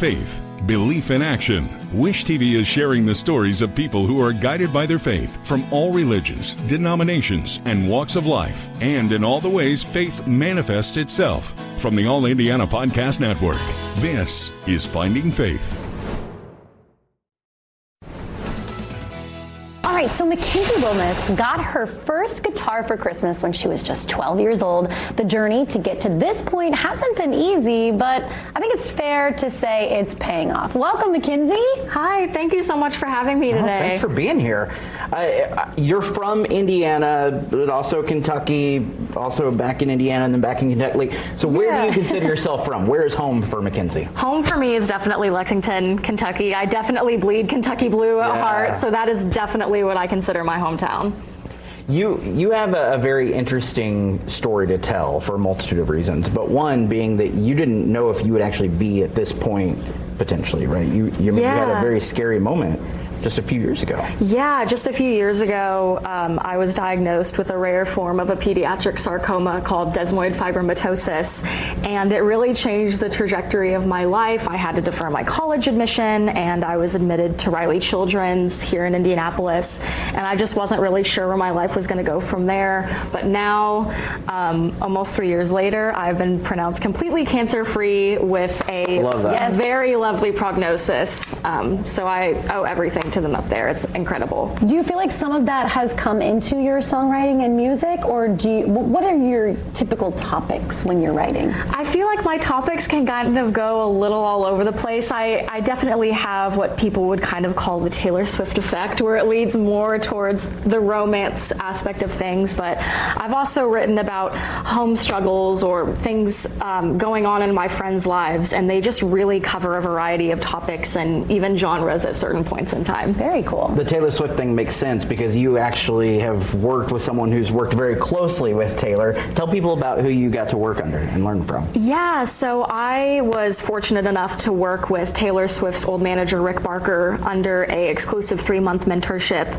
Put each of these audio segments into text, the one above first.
Faith, Belief in Action. Wish TV is sharing the stories of people who are guided by their faith from all religions, denominations, and walks of life, and in all the ways faith manifests itself. From the All Indiana Podcast Network, this is Finding Faith. All right, so Mackenzie Wilmoth got her first guitar for Christmas when she was just 12 years old. The journey to get to this point hasn't been easy, but I think it's fair to say it's paying off. Welcome, Mackenzie. Hi, thank you so much for having me today. Thanks for being here. You're from Indiana, but also Kentucky, also back in Indiana and then back in Kentucky. So where do you consider yourself from? Where is home for Mackenzie? Home for me is definitely Lexington, Kentucky. I definitely bleed Kentucky blue at heart, so that is definitely what I consider my hometown. You have a very interesting story to tell for a multitude of reasons, but one being that you didn't know if you would actually be at this point potentially, right? You had a very scary moment just a few years ago. Yeah, just a few years ago, I was diagnosed with a rare form of a pediatric sarcoma called desmoid fibromatosis, and it really changed the trajectory of my life. I had to defer my college admission, and I was admitted to Riley Children's here in Indianapolis, and I just wasn't really sure where my life was going to go from there. But now, almost 3 years later, I've been pronounced completely cancer-free with a very lovely prognosis. So I owe everything to them up there. It's incredible. Do you feel like some of that has come into your songwriting and music, or what are your typical topics when you're writing? I feel like my topics can kind of go a little all over the place. I definitely have what people would kind of call the Taylor Swift effect, where it leads more towards the romance aspect of things, but I've also written about home struggles or things going on in my friends' lives, and they just really cover a variety of topics and even genres at certain points in time. Very cool. The Taylor Swift thing makes sense because you actually have worked with someone who's worked very closely with Taylor. Tell people about who you got to work under and learn from. Yeah, so I was fortunate enough to work with Taylor Swift's old manager, Rick Barker, under a exclusive 3-month mentorship.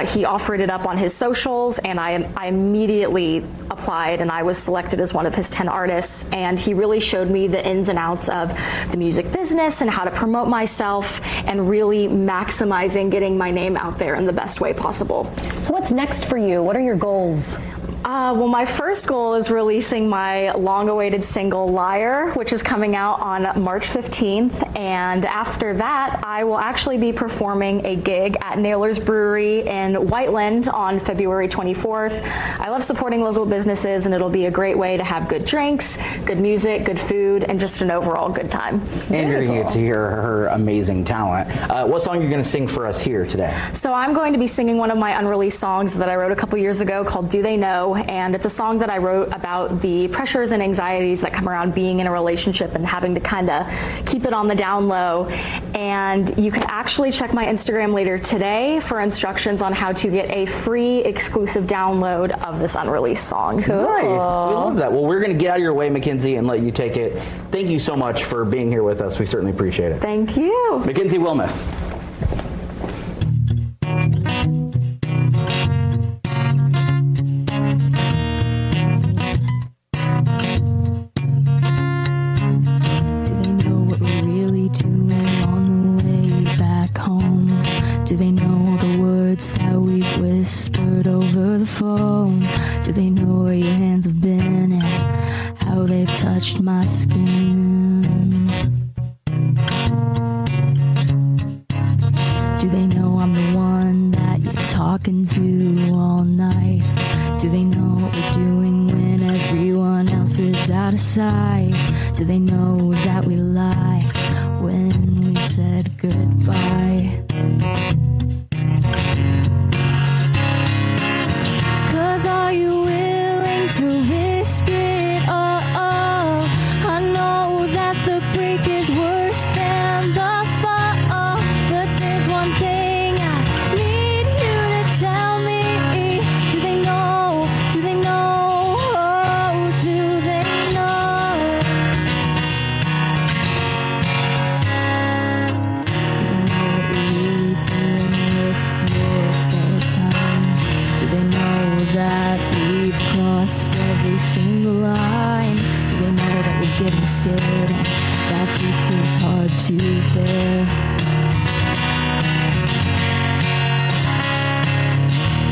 He offered it up on his socials, and I immediately applied, and I was selected as one of his 10 artists, and he really showed me the ins and outs of the music business and how to promote myself and really maximizing getting my name out there in the best way possible. So what's next for you? What are your goals? Well, my first goal is releasing my long-awaited single, Liar, which is coming out on March 15th. And after that, I will actually be performing a gig at Naylor's Brewery in Whiteland on February 24th. I love supporting local businesses, and it'll be a great way to have good drinks, good music, good food, and just an overall good time. And you're going to get to hear her amazing talent. What song are you going to sing for us here today? So I'm going to be singing one of my unreleased songs that I wrote a couple years ago called Do They Know? And it's a song that I wrote about the pressures and anxieties that come around being in a relationship and having to kind of keep it on the down low. And you can actually check my Instagram later today for instructions on how to get a free exclusive download of this unreleased song. Cool. Nice. We love that. Well, we're going to get out of your way, Mackenzie, and let you take it. Thank you so much for being here with us. We certainly appreciate it. Thank you. Mackenzie Wilmoth. Do they know the words that we've whispered over the phone? Do they know where your hands have been and how they've touched my skin? Do they know I'm the one that you're talking to all night? Do they know what we're doing when everyone else is out of sight? Do they know that we lie when we said goodbye? 'Cause are you willing to risk it all? I know that the break is worse than the fall, but there's one thing I need you to tell me. Do they know? Do they know? Oh, do they know? to bear.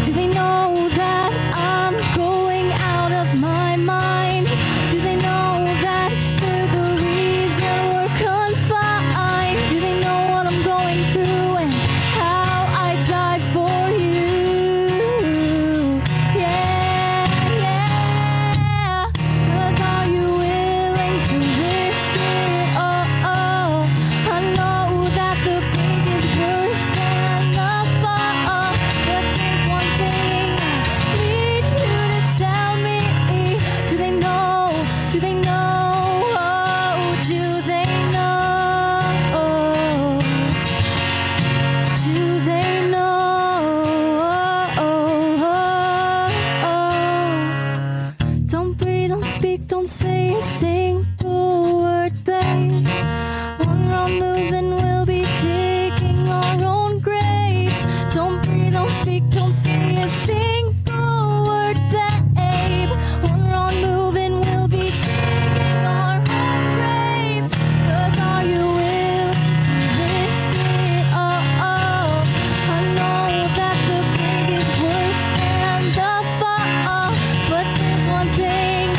Do they know that I'm going out of my mind? Do they know that they're the reason we're confined? Do they know what I'm going through and how I died for you? Yeah, yeah. 'Cause are you willing to risk it? Oh, oh. I know that the big is worse than the fall, but there's one thing I need you to tell me. Do they know? Do they know? Oh, do they know? Do they know? Don't breathe, don't speak, don't say a single word, babe. One wrong move and we'll be digging our own graves. Don't breathe, don't speak, don't say a single word, babe. One wrong move and we'll be digging our own graves. 'Cause are you willing to risk it? Oh, oh. I know that the big is worse than the fall, but there's one thing I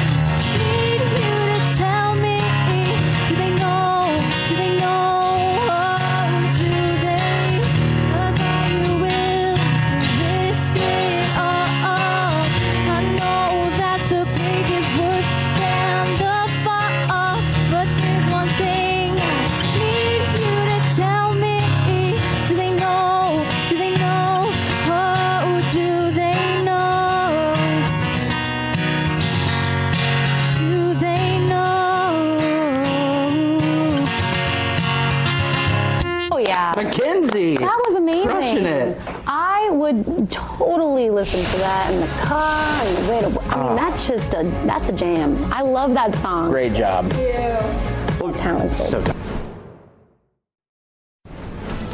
need you to tell me. Do they know? Do they know? Oh, do they? 'Cause are you willing to risk it? Oh, oh. I know that the big is worse than the fall, but there's one thing I need you to tell me. Do they know? Do they know? Oh, do they know? Do they know? Oh yeah. Mackenzie! That was amazing. Crushing it. I would totally listen to that in the car and the way to. I mean, that's a jam. I love that song. Great job. So talented. So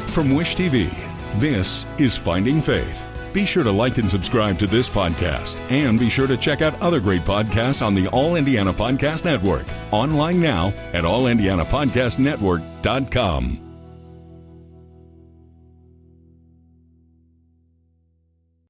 From Wish TV, this is Finding Faith. Be sure to like and subscribe to this podcast, and be sure to check out other great podcasts on the All Indiana Podcast Network. Online now at allindianapodcastnetwork.com.